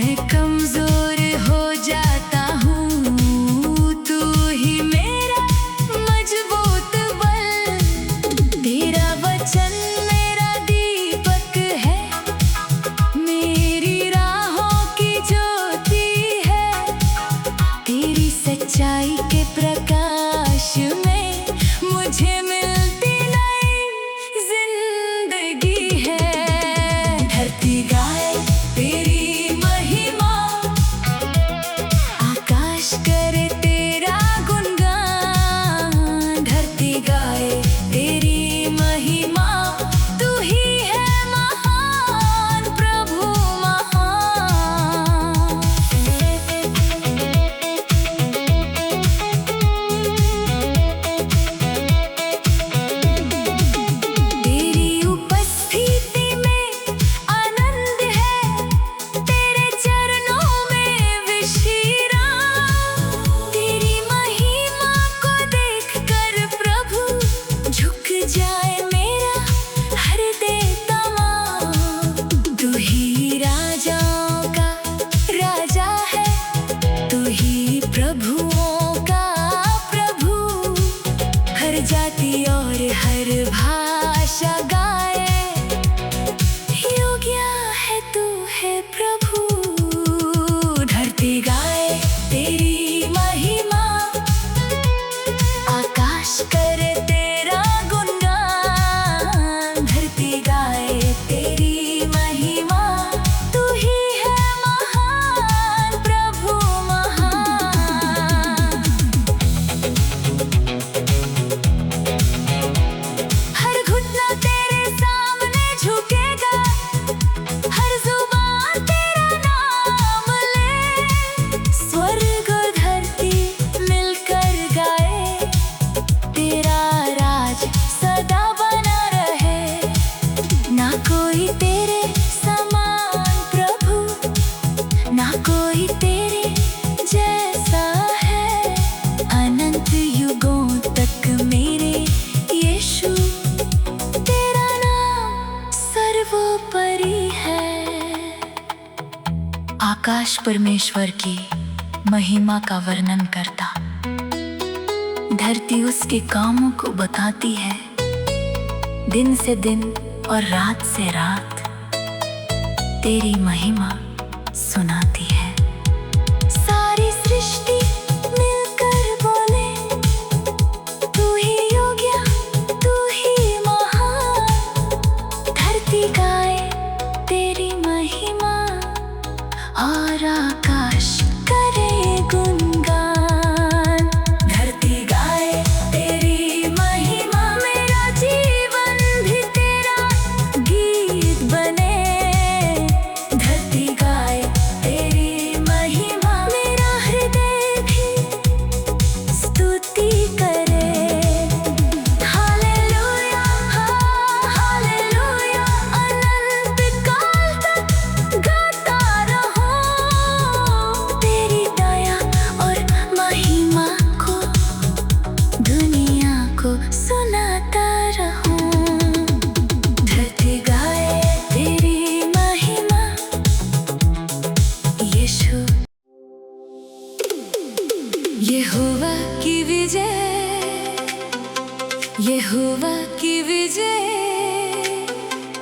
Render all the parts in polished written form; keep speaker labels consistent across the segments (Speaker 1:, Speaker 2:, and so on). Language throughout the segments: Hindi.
Speaker 1: मैं कमजोर हो जाता हूँ, तू ही मेरा मजबूत बल। तेरा वचन मेरा दीपक है, मेरी राहों की ज्योति है। तेरी सच्चाई के प्रकाश में मुझे मिलती नई जिंदगी है। धरती गाए तेरी महिमा, आकाश करे तेरा गुणगान। धरती गाए तेरी महिमा, तू ही है महान प्रभु महान। तेरी उपस्थिति में आनंद है, तेरे चरणों में विश्राम। तेरी महिमा को देखकर प्रभु झुक जाए मेरा हृदय तमाम। तू ही राजाओं का राजा है, तू ही प्रभुओं का प्रभु। हर जाति और हर भाषा गाए, योग्य है तू है प्रभु। धरती गाए तेरी महिमा, आकाश करे तेरा गुणगान। धरती गाए तेरी महिमा, तू ही है महान प्रभु महान। हर घुटना तेरे सामने झुकेगा, हर जुबान तेरा नाम ले। स्वर्ग और धरती मिलकर गाए, तेरा राज सदा बना रहे। ना कोई तेरे समान प्रभु, ना कोई तेरे जैसा है। अनंत युगों तक मेरे यीशु, तेरा नाम सर्वोपरि है। आकाश परमेश्वर की महिमा का वर्णन करता, धरती उसके कामों को बताती है। दिन से दिन और रात से रात तेरी महिमा सुनाती है। सारी सृष्टि मिलकर बोले, तू ही योग्य, तू ही महान। धरती गाए तेरी महिमा, और आकाश करे गुणगान। धरती गाए तेरी महिमा, मेरा जीवन भी तेरा गीत बने। धरती गाए तेरी महिमा, मेरा हृदय भी स्तुति करे। हालेलुया हालेलुया, अनंत काल तक गाता रहूं। तेरी दया और महिमा को दुनिया को सुनाता रहूं। धरती गाए तेरी महिमा, यीशु। यहोवा की विजय, यहोवा की विजय।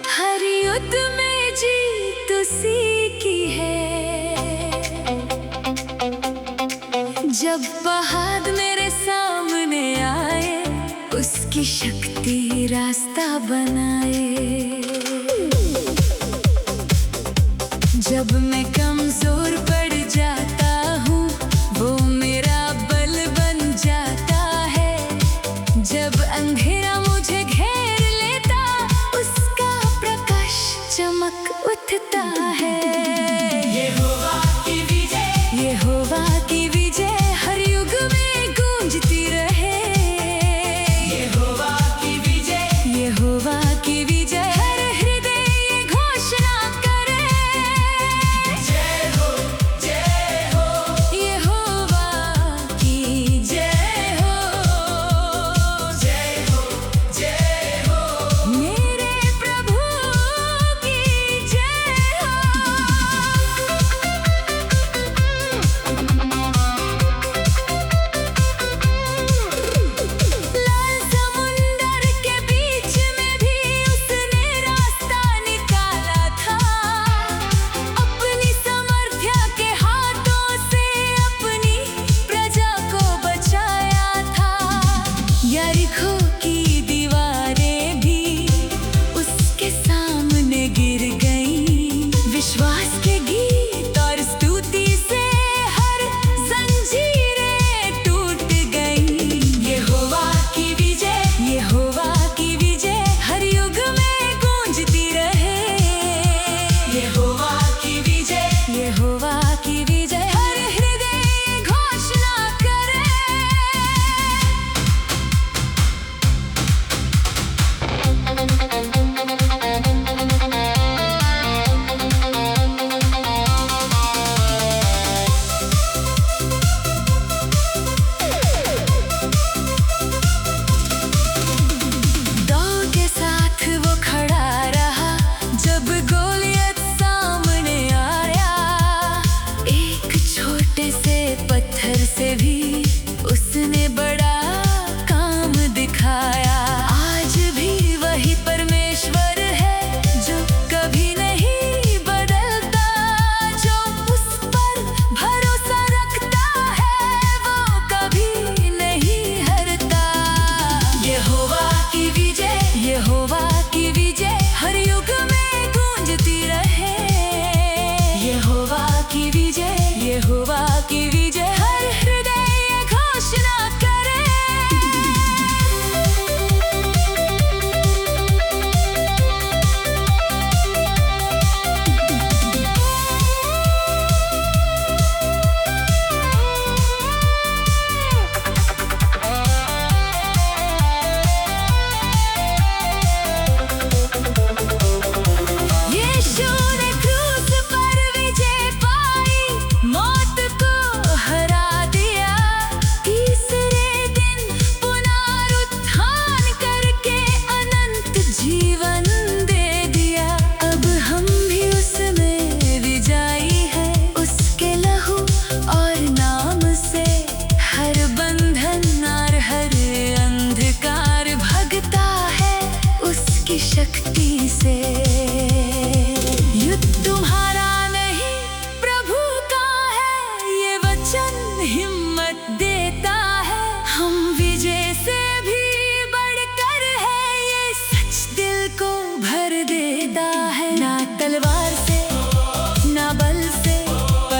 Speaker 1: हर युद्ध में जीत उसी की है। जब पहाड़ मेरे सामने आए, उसकी शक्ति रास्ता बनाए। जब मैं कमजोर पड़ जाता हूँ, वो मेरा बल बन जाता है। जब अंधेरा मुझे घेर लेता, उसका प्रकाश चमक उठता है। यहोवा की विजय, यहोवा की विजय हर युग में गूंजती रहे। यहोवा की विजय, यहोवा की विजय हर हृदय ये घोषणा करे। जय हो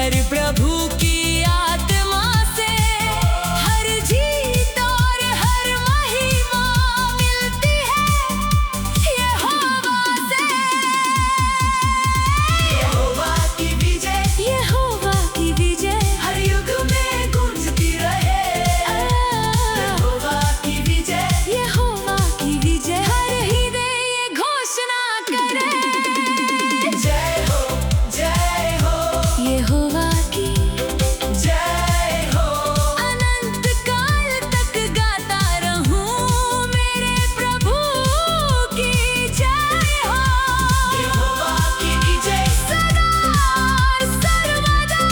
Speaker 1: हर प्रभु की आत्मा से हर जीत और हर महिमा मिलती है यहोवा से। यहोवा की विजय, यहोवा की विजय हर युग में गूंजती रहे। यहोवा की विजय, यहोवा की विजय हर हृदय ये घोषणा करे। जय हो, जय हो यहोवा की जय हो। अनंत काल तक गाता रहूं मेरे प्रभु की जय हो। यहोवा की विजय सदा और सर्वदा।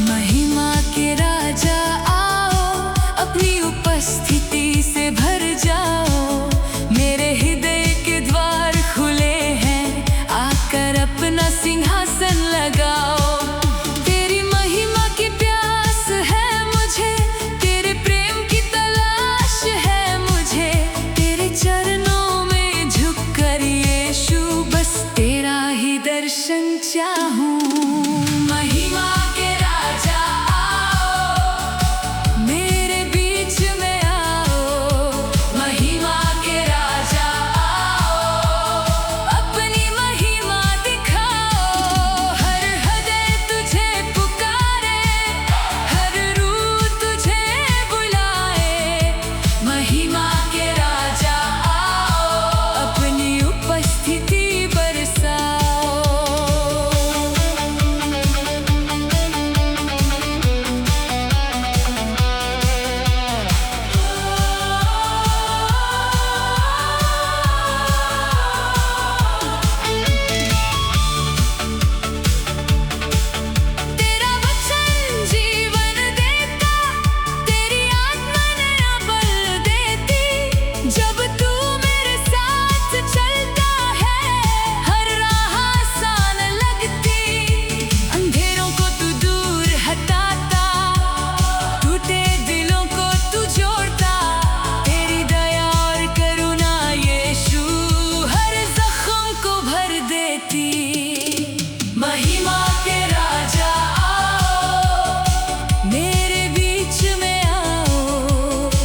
Speaker 1: महिमा के राजा आओ, अपनी उपस्थिति से भर जाओ। मेरे हृदय के द्वार खुले हैं, आकर अपना सिंहासन लगाओ। तेरी महिमा की प्यास है मुझे, तेरे प्रेम की तलाश है मुझे। तेरे चरणों में झुककर यीशु बस तेरा ही दर्शन चाहूं। महिमा के राजा आओ, मेरे बीच में आओ। महिमा के राजा आओ, अपनी महिमा दिखाओ। हर हृदय तुझे पुकारे, हर रूह तुझे बुलाए। महिमा के राजा आओ, अपनी उपस्थिति बरसाओ। तेरा वचन जीवन देता, तेरी आत्मा नया बल देती। जब तू मेरे साथ चलता है, हर राह आसान लगती। अंधेरों को तू दूर हटाता, टूटे दिलों को तू जोड़ता। तेरी दया और करुणा यीशु हर जख्म को भर देती। महिमा के राजा आओ, मेरे बीच में आओ।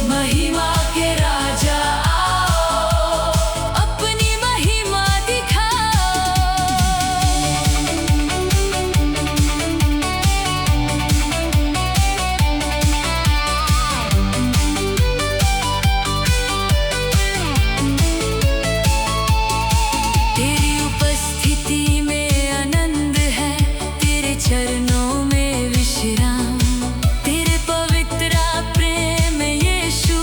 Speaker 1: महिमा के राजा आओ, अपनी महिमा दिखाओ। तेरी उपस्थिति में आनंद है, तेरे चरणों में विश्राम। तेरे पवित्र प्रेम यीशु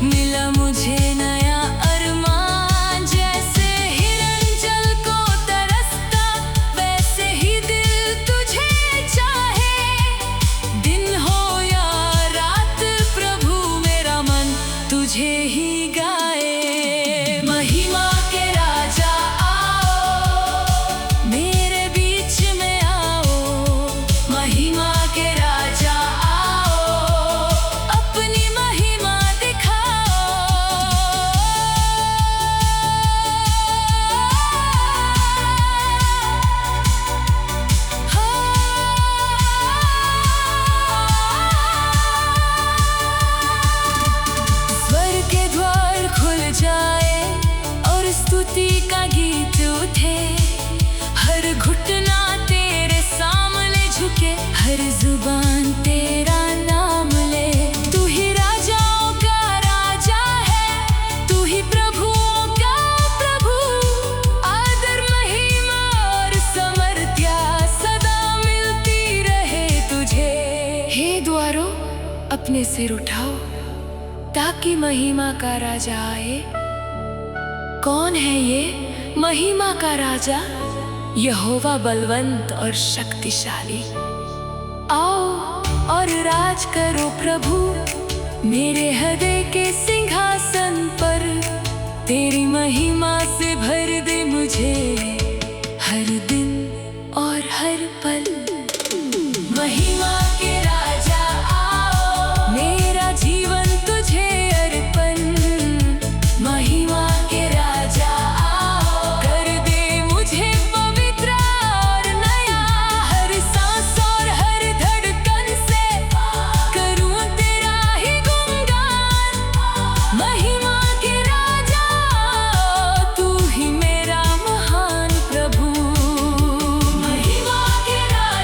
Speaker 1: मिला मुझे नया अरमान। जैसे हिरन जल को तरसता, वैसे ही दिल तुझे चाहे। दिन हो या रात प्रभु मेरा मन तुझे ही गाए। महिमा के राजा आओ, मेरे बीच में आओ। महिमा के राजा आओ, अपनी महिमा दिखाओ। स्वर के द्वार खुल जाए और स्तुति का गीत उठे। हर घुटना तेरे सामने झुके, हर जुबान तेरा नाम ले। तू ही राजाओं का राजा है, तू ही प्रभुओं का प्रभु। आदर महिमा और समर्त्या सदा मिलती रहे तुझे। हे द्वारों, अपने सिर उठाओ, ताकि महिमा का राजा आए। कौन है ये महिमा का राजा? यहोवा बलवंत और शक्तिशाली। आओ और राज करो प्रभु मेरे हृदय के सिंहासन पर। तेरी महिमा से भर दे मुझे हर दिन और हर पल। महिमा के राजा आओ, मेरा जीवन तुझे अर्पण। महिमा के राजा आओ, कर दे मुझे पवित्र और नया। हर सांस और हर धड़कन से करूं तेरा ही गुणगान। महिमा के राजा आओ, तू ही मेरा महान प्रभु। महिमा के राजा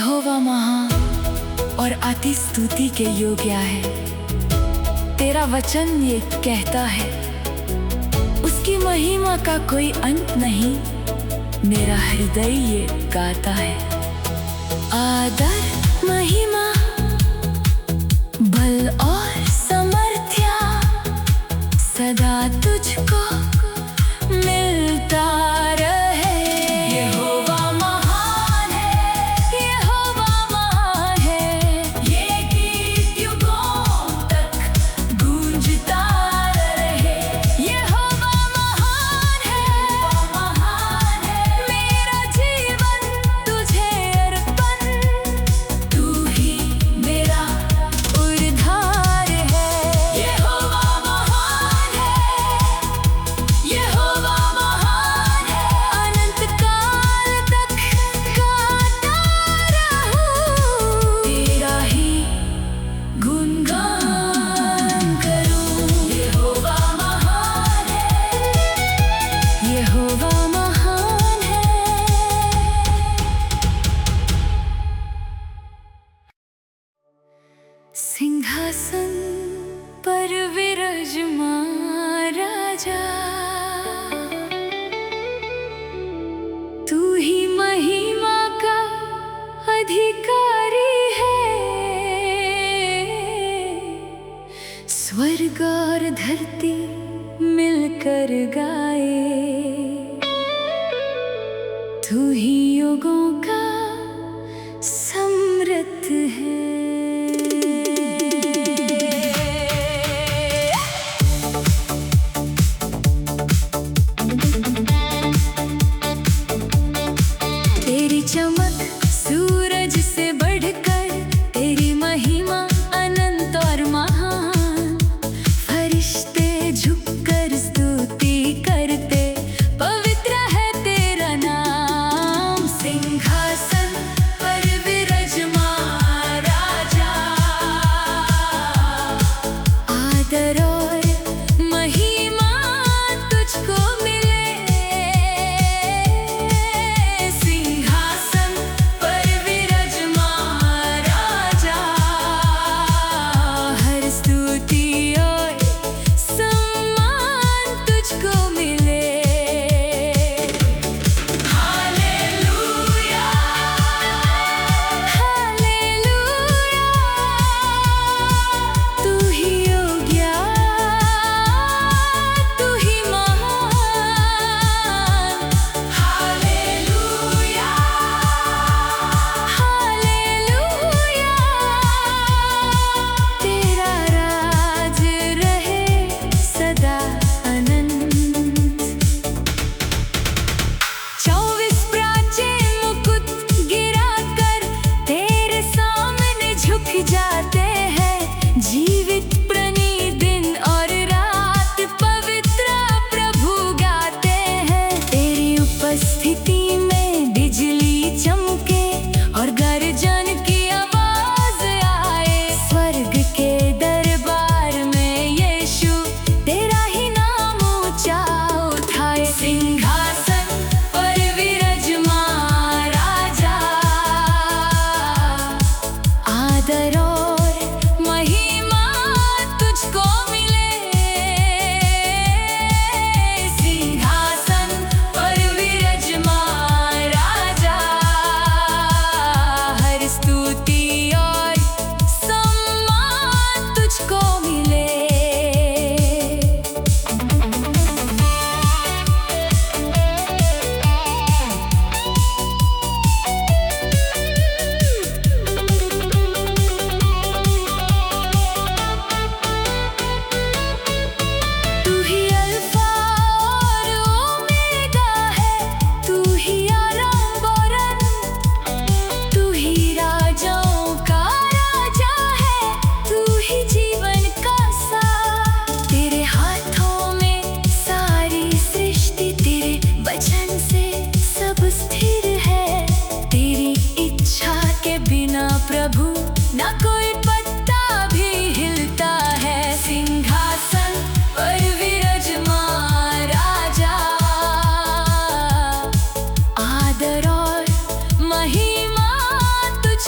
Speaker 1: यहोवा महान और अति स्तुति के योग्य है। तेरा वचन ये कहता है, उसकी महिमा का कोई अंत नहीं। मेरा हृदय ये गाता है। आदर, महिमा, बल और समर्थ्या सदा तुझको मिलता रहे। यहोवा महान है, यहोवा महान है। ये गीत युगों तक गूंजता रहे। यहोवा महान है, मेरा जीवन तुझे अर्पण। तू ही मेरा उद्धार है। यहोवा महान है, यहोवा महान है। अनंत काल तक गाता रहूं, तेरा ही गुणगान करूं। यहोवा महान है, यहोवा महान है। सिंहासन पर विराजमान राजा, तू ही महिमा का अधिकारी है। स्वर्ग और धरती मिलकर गाए, तू ही युगों का समृद्ध है। तेरी चमक सूरज से बढ़कर, तेरी महिमा अनंत और महान। फरिश्ते झुककर स्तुति करते, पवित्र है तेरा नाम। सिंहासन पर विराजमान राजा, आदर और महिमा तुझको मिले। सिंहासन पर विराजमान राजा, हर स्तुति और सम्मान तुझको मिले। हालेलुया, हालेलुया, तू ही योग्य, तू ही महान। हालेलुया, हालेलुया, तेरा राज रहे सदा अनंत। 24 प्राचीन मुकुट गिराकर तेरे सामने झुक जाते हैं। जीवित प्राणी दिन और रात पवित्र प्रभु गाते हैं। तेरी उपस्थिति में बिजली चमके और गर्जन की आवाज आए। स्वर्ग के दरबार में यीशु तेरा ही नाम ऊंचा उठाए। सिंहासन पर विराजमान राजा, आदर और महिमा तुझको मिले। सिंहासन पर विराजमान राजा, हर स्तुति और सम्मान तुझको मिले। तू ही अल्फा और ओमेगा है, तू ही आरंभ और अंत। तू ही राजाओं का राजा है, तू ही जीवन का सार। तेरे हाथों में सारी सृष्टि, तेरे वचन से सब स्थिर है। तेरी इच्छा के बिना प्रभु ना कोई पत्ता भी हिलता है। सिंहासन पर विराजमान राजा, आदर और महिमा तुझ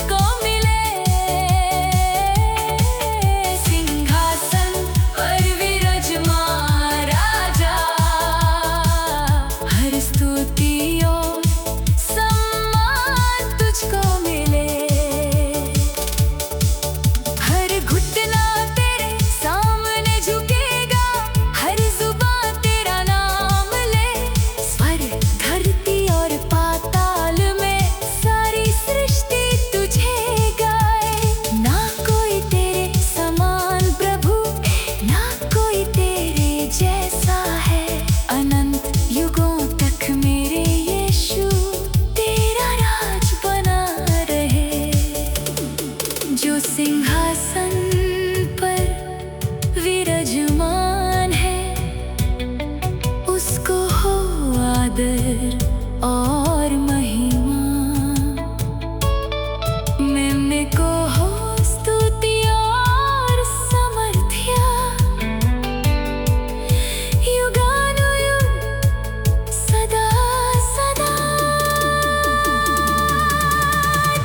Speaker 1: जो सिंहासन पर विराजमान है, उसको हो आदर और महिमा। निम्न को हो स्तुति और समर्थ्या, युगानुयुग सदा सदा।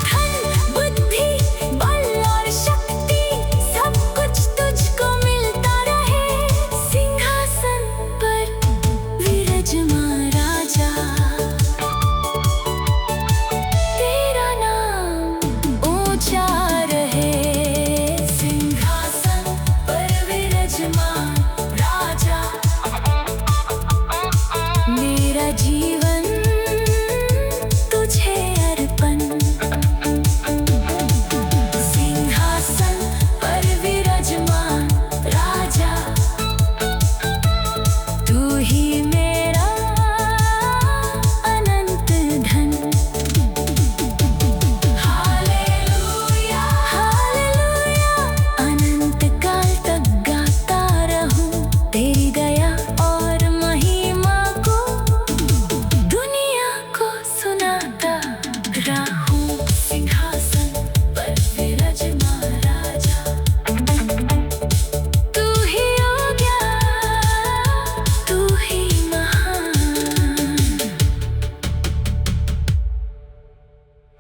Speaker 1: धन बुद्धि बल और शक्ति सब कुछ तुझको मिलता रहे। सिंहासन पर विराजमान राजा, तेरा नाम ऊंचा